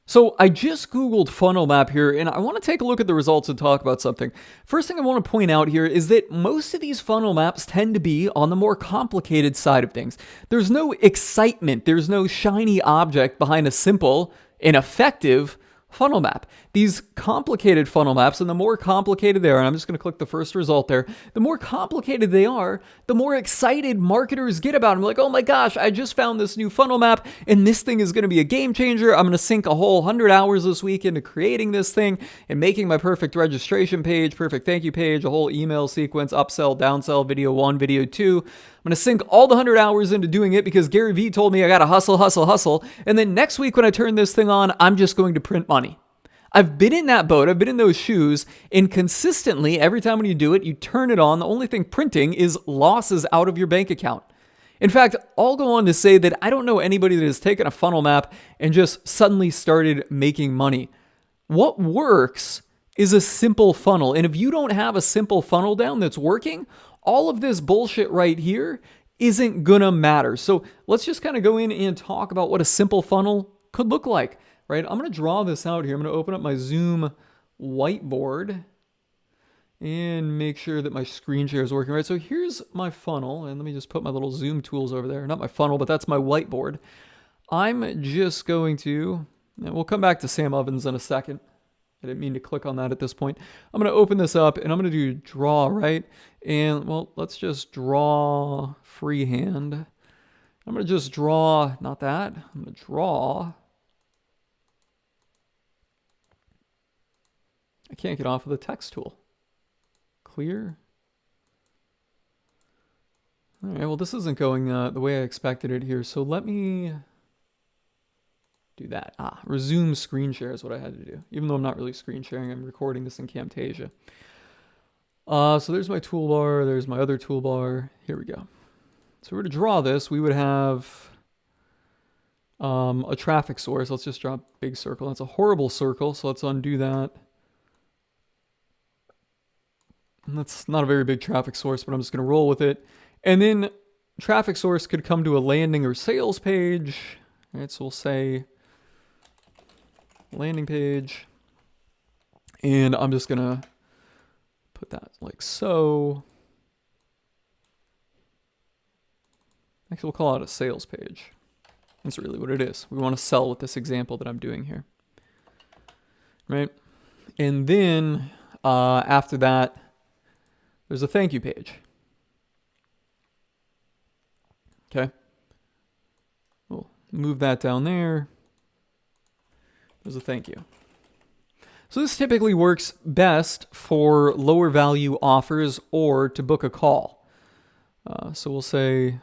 So I just Googled funnel map here, and I want to take a look at the results and talk about something. First thing I want to point out here is that most of these funnel maps tend to be on the more complicated side of things. There's no excitement, there's no shiny object behind a simple and effective funnel map. These complicated funnel maps, and the more complicated they are, and I'm just going to click the first result there, the more complicated they are, the more excited marketers get about them. Like, oh my gosh, I just found this new funnel map, and this thing is going to be a game changer. I'm going to sink a whole 100 hours this week into creating this thing and making my perfect registration page, perfect thank you page, a whole email sequence, upsell, downsell, video 1, video 2. I'm going to sink all the 100 hours into doing it because Gary Vee told me I got to hustle, hustle, hustle. And then next week when I turn this thing on, I'm just going to print money. I've been in that boat, I've been in those shoes, and consistently, every time when you do it, you turn it on, the only thing printing is losses out of your bank account. In fact, I'll go on to say that I don't know anybody that has taken a funnel map and just suddenly started making money. What works is a simple funnel, and if you don't have a simple funnel down that's working, all of this bullshit right here isn't gonna matter. So let's just kind of go in and talk about what a simple funnel could look like. Right, I'm going to draw this out here. I'm going to open up my Zoom whiteboard and make sure that my screen share is working right. So here's my funnel, and let me just put my little Zoom tools over there. Not my funnel, but that's my whiteboard. I'm just going to, and we'll come back to Sam Ovens in a second. I didn't mean to click on that at this point. I'm going to open this up, and I'm going to do draw, right? And, well, let's just draw freehand. I'm going to just draw, not that. I'm going to draw. I can't get off of the text tool. Clear. All right, well, this isn't going the way I expected it here. So let me do that. Resume screen share is what I had to do. Even though I'm not really screen sharing, I'm recording this in Camtasia. So there's my toolbar. There's my other toolbar. Here we go. So we're to draw this. We would have a traffic source. Let's just draw a big circle. That's a horrible circle, so let's undo that. That's not a very big traffic source, but I'm just going to roll with it. And then traffic source could come to a landing or sales page. Right, so we'll say landing page. And I'm just going to put that like so. Actually, we'll call it a sales page. That's really what it is. We want to sell with this example that I'm doing here. Right? And then after that, there's a thank you page. Okay. We'll move that down there. There's a thank you. So this typically works best for lower value offers or to book a call. So we'll say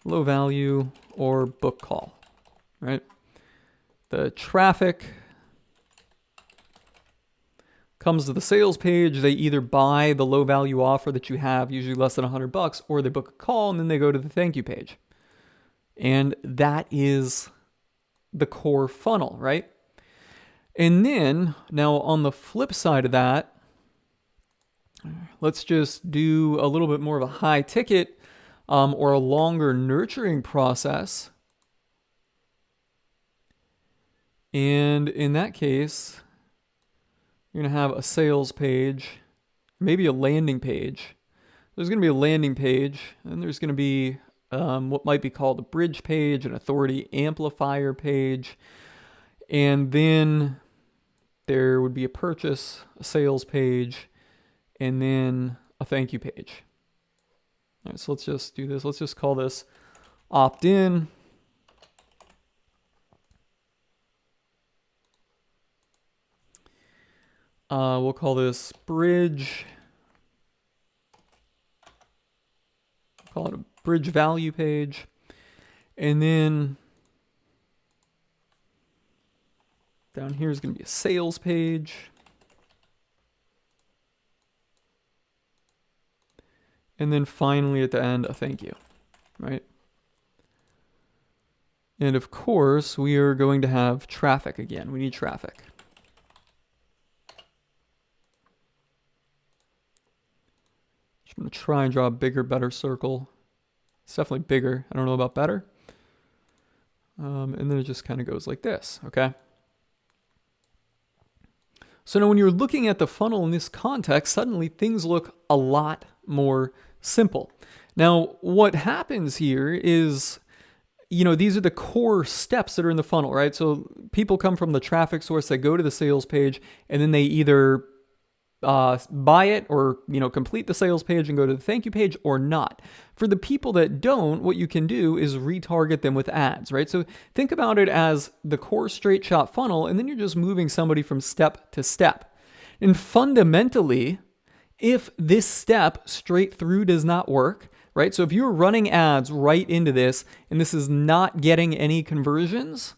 low value or book call, right? The traffic comes to the sales page. They either buy the low value offer that you have, usually less than $100, or they book a call and then they go to the thank you page. And that is the core funnel, right? And then now on the flip side of that, let's just do a little bit more of a high ticket or a longer nurturing process. And in that case, you're going to have a sales page, maybe a landing page. There's going to be a landing page, and there's going to be what might be called a bridge page, an authority amplifier page, and then there would be a purchase, a sales page, and then a thank you page. All right, so let's just do this. Let's just call this opt-in. We'll call this bridge. Call it a bridge value page. And then down here is going to be a sales page. And then finally at the end, a thank you, right? And of course, we are going to have traffic again. We need traffic. I'm going to try and draw a bigger, better circle. It's definitely bigger. I don't know about better. And then it just kind of goes like this, okay? So now when you're looking at the funnel in this context, suddenly things look a lot more simple. Now, what happens here is, these are the core steps that are in the funnel, right? So people come from the traffic source, they go to the sales page, and then they either buy it or complete the sales page and go to the thank you page or not. For the people that don't, what you can do is retarget them with ads, right? So think about it as the core straight shot funnel, and then you're just moving somebody from step to step. And fundamentally, if this step straight through does not work, right? So if you're running ads right into this and this is not getting any conversions,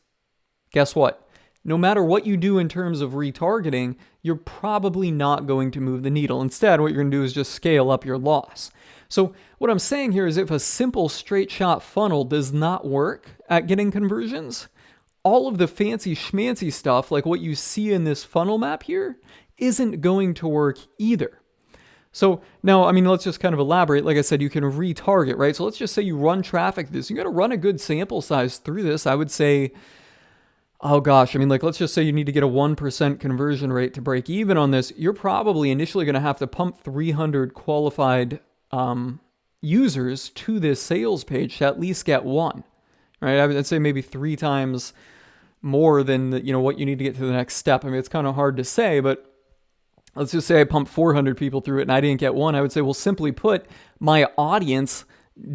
guess what? No matter what you do in terms of retargeting, you're probably not going to move the needle. Instead, what you're going to do is just scale up your loss. So what I'm saying here is if a simple straight shot funnel does not work at getting conversions, all of the fancy schmancy stuff, like what you see in this funnel map here, isn't going to work either. So now, let's just kind of elaborate. Like I said, you can retarget, right? So let's just say you run traffic through this. You got to run a good sample size through this. I would say, oh gosh, let's just say you need to get a 1% conversion rate to break even on this. You're probably initially going to have to pump 300 qualified users to this sales page to at least get one, right? I'd say maybe 3 times more than what you need to get to the next step. It's kind of hard to say, but let's just say I pumped 400 people through it and I didn't get one. I would say, well, simply put, my audience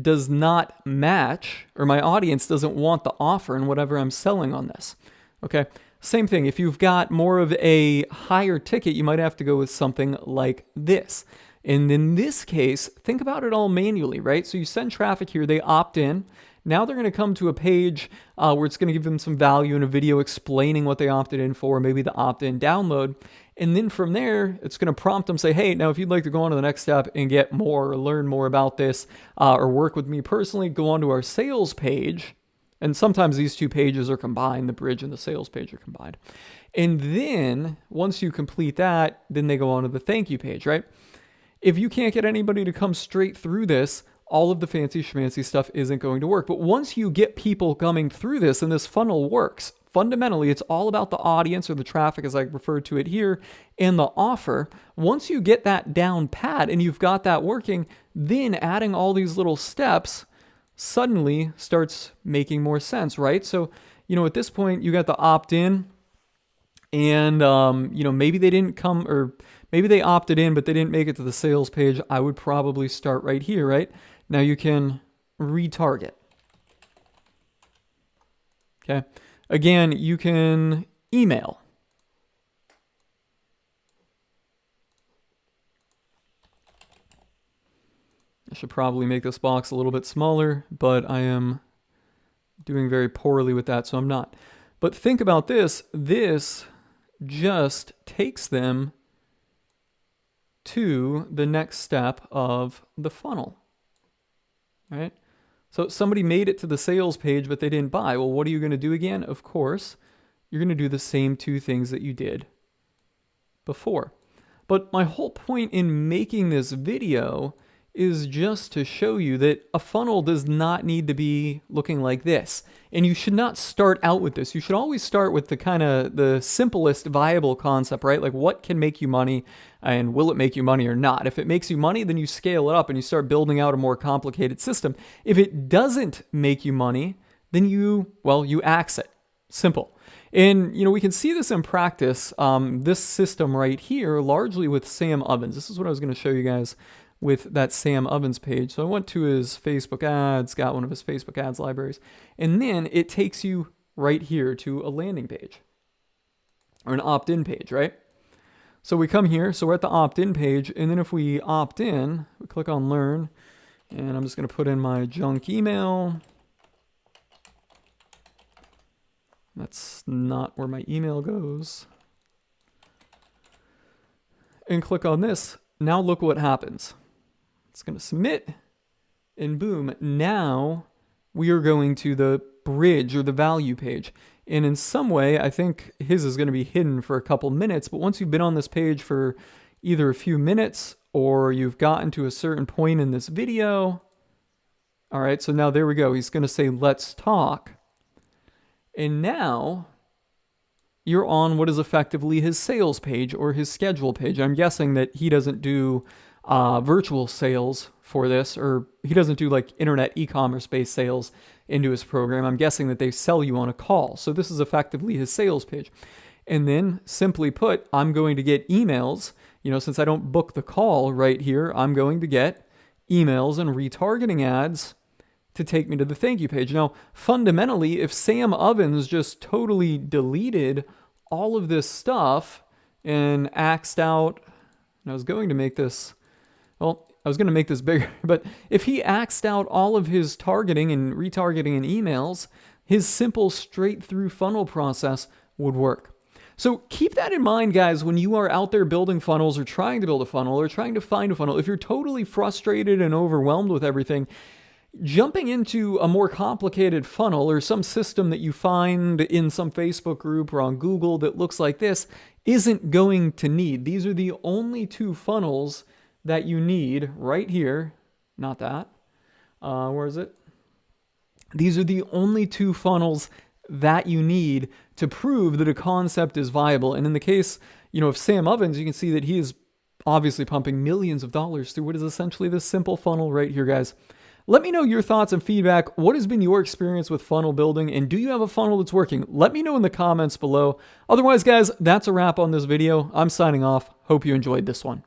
does not match, or my audience doesn't want the offer and whatever I'm selling on this. Okay. Same thing. If you've got more of a higher ticket, you might have to go with something like this. And in this case, think about it all manually, right? So you send traffic here, they opt in. Now they're going to come to a page where it's going to give them some value in a video explaining what they opted in for, maybe the opt-in download. And then from there, it's going to prompt them, say, hey, now if you'd like to go on to the next step and get more or learn more about this or work with me personally, go on to our sales page. And sometimes these two pages are combined, the bridge and the sales page are combined. And then once you complete that, then they go on to the thank you page, right? If you can't get anybody to come straight through this, all of the fancy schmancy stuff isn't going to work. But once you get people coming through this and this funnel works, fundamentally, it's all about the audience or the traffic, as I referred to it here, and the offer. Once you get that down pat and you've got that working, then adding all these little steps suddenly starts making more sense, right? So, at this point, you got the opt-in and, maybe they didn't come, or maybe they opted in, but they didn't make it to the sales page. I would probably start right here, right? Now you can retarget. Okay. Again, you can email. I should probably make this box a little bit smaller, but I am doing very poorly with that, so I'm not. But think about this. This just takes them to the next step of the funnel, right? So somebody made it to the sales page, but they didn't buy. Well, what are you going to do again? Of course, you're going to do the same 2 things that you did before. But my whole point in making this video is just to show you that a funnel does not need to be looking like this. And you should not start out with this. You should always start with the simplest viable concept, right? Like what can make you money and will it make you money or not? If it makes you money, then you scale it up and you start building out a more complicated system. If it doesn't make you money, then you axe it. Simple. And, we can see this in practice, this system right here, largely with Sam Ovens. This is what I was going to show you guys with that Sam Ovens page. So I went to his Facebook ads, got one of his Facebook ads libraries, and then it takes you right here to a landing page or an opt-in page, right? So we come here, so we're at the opt-in page, and then if we opt in, we click on learn, and I'm just going to put in my junk email. That's not where my email goes. And click on this. Now look what happens. It's going to submit, and boom, now we are going to the bridge or the value page. And in some way, I think his is going to be hidden for a couple minutes, but once you've been on this page for either a few minutes or you've gotten to a certain point in this video, all right, so now there we go. He's going to say, let's talk. And now you're on what is effectively his sales page or his schedule page. I'm guessing that he doesn't do virtual sales for this, or he doesn't do like internet e-commerce based sales into his program. I'm guessing that they sell you on a call. So this is effectively his sales page. And then simply put, I'm going to get emails. Since I don't book the call right here, I'm going to get emails and retargeting ads to take me to the thank you page. Now, fundamentally, if Sam Ovens just totally deleted all of this stuff and axed out, and I was going to make this bigger, but if he axed out all of his targeting and retargeting and emails, his simple straight through funnel process would work. So keep that in mind, guys, when you are out there building funnels or trying to build a funnel or trying to find a funnel. If you're totally frustrated and overwhelmed with everything, jumping into a more complicated funnel or some system that you find in some Facebook group or on Google that looks like this isn't going to need. These are the only two funnels that you need right here. Not that. Where is it? These are the only two funnels that you need to prove that a concept is viable. And in the case, of Sam Ovens, you can see that he is obviously pumping millions of dollars through what is essentially this simple funnel right here, guys. Let me know your thoughts and feedback. What has been your experience with funnel building, and do you have a funnel that's working? Let me know in the comments below. Otherwise, guys, that's a wrap on this video. I'm signing off. Hope you enjoyed this one.